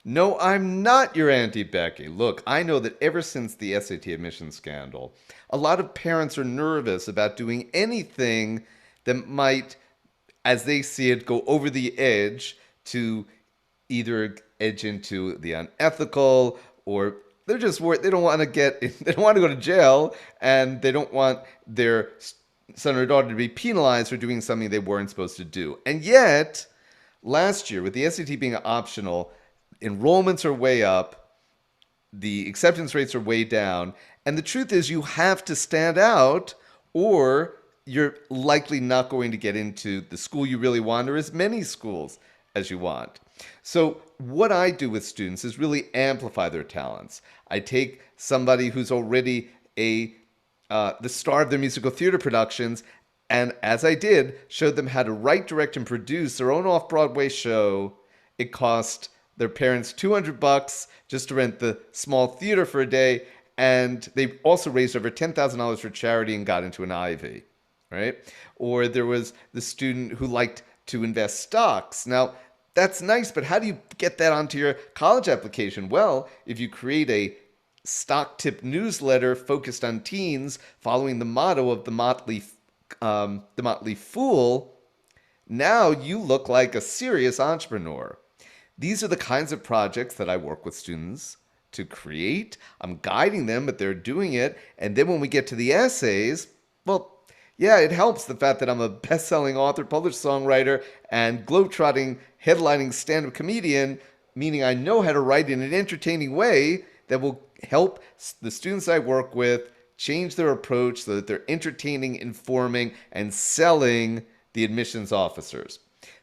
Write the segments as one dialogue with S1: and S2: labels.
S1: No, I'm not your Aunty Becky. Look, I know that ever since the SAT admission scandal, a lot of parents are nervous about doing anything that might, as they see it, go over the edge to either edge into the unethical, or they're just worried they don't want to they don't want to go to jail, and they don't want their son or daughter to be penalized for doing something they weren't supposed to do. And yet, last year, with the SAT being optional, enrollments are way up, the acceptance rates are way down, and the truth is you have to stand out, or you're likely not going to get into the school you really want, or as many schools as you want. So what I do with students is really amplify their talents. I take somebody who's already a the star of their musical theater productions, and as I did, showed them how to write, direct, and produce their own off-Broadway show. It cost their parents $200 just to rent the small theater for a day, and they also raised over $10,000 for charity and got into an Ivy, right? Or there was the student who liked to invest stocks. Now, that's nice, but how do you get that onto your college application? Well, if you create a stock tip newsletter focused on teens, following the motto of the Motley Fool, now you look like a serious entrepreneur. These are the kinds of projects that I work with students to create. I'm guiding them, but they're doing it. And then when we get to the essays, well, yeah, it helps the fact that I'm a best-selling author, published songwriter, and globetrotting, headlining stand-up comedian, meaning I know how to write in an entertaining way that will help the students I work with change their approach so that they're entertaining, informing, and selling the admissions officers.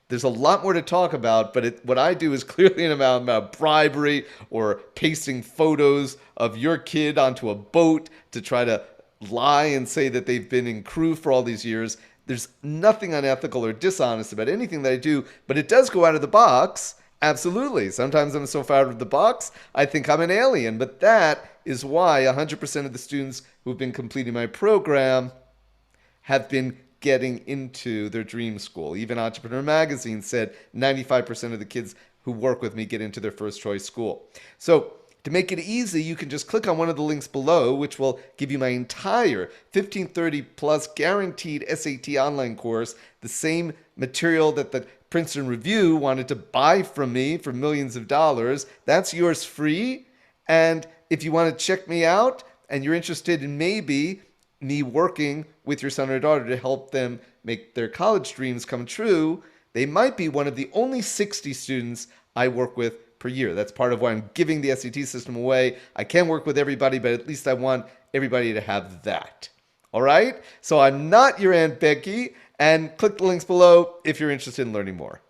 S1: There's a lot more to talk about, but what I do is clearly about bribery or pasting photos of your kid onto a boat to try to lie and say that they've been in crew for all these years. There's nothing unethical or dishonest about anything that I do, but it does go out of the box. Absolutely. Sometimes I'm so far out of the box, I think I'm an alien. But that is why 100% of the students who've been completing my program have been getting into their dream school. Even Entrepreneur Magazine said 95% of the kids who work with me get into their first choice school. So to make it easy, you can just click on one of the links below, which will give you my entire 1530 plus guaranteed SAT online course, the same material that the Princeton Review wanted to buy from me for millions of dollars. That's yours free. And if you want to check me out and you're interested in maybe me working with your son or daughter to help them make their college dreams come true, they might be one of the only 60 students I work with per year. That's part of why I'm giving the SAT system away. I can't work with everybody, but at least I want everybody to have that. All right? So I'm not your Aunt Becky, and click the links below if you're interested in learning more.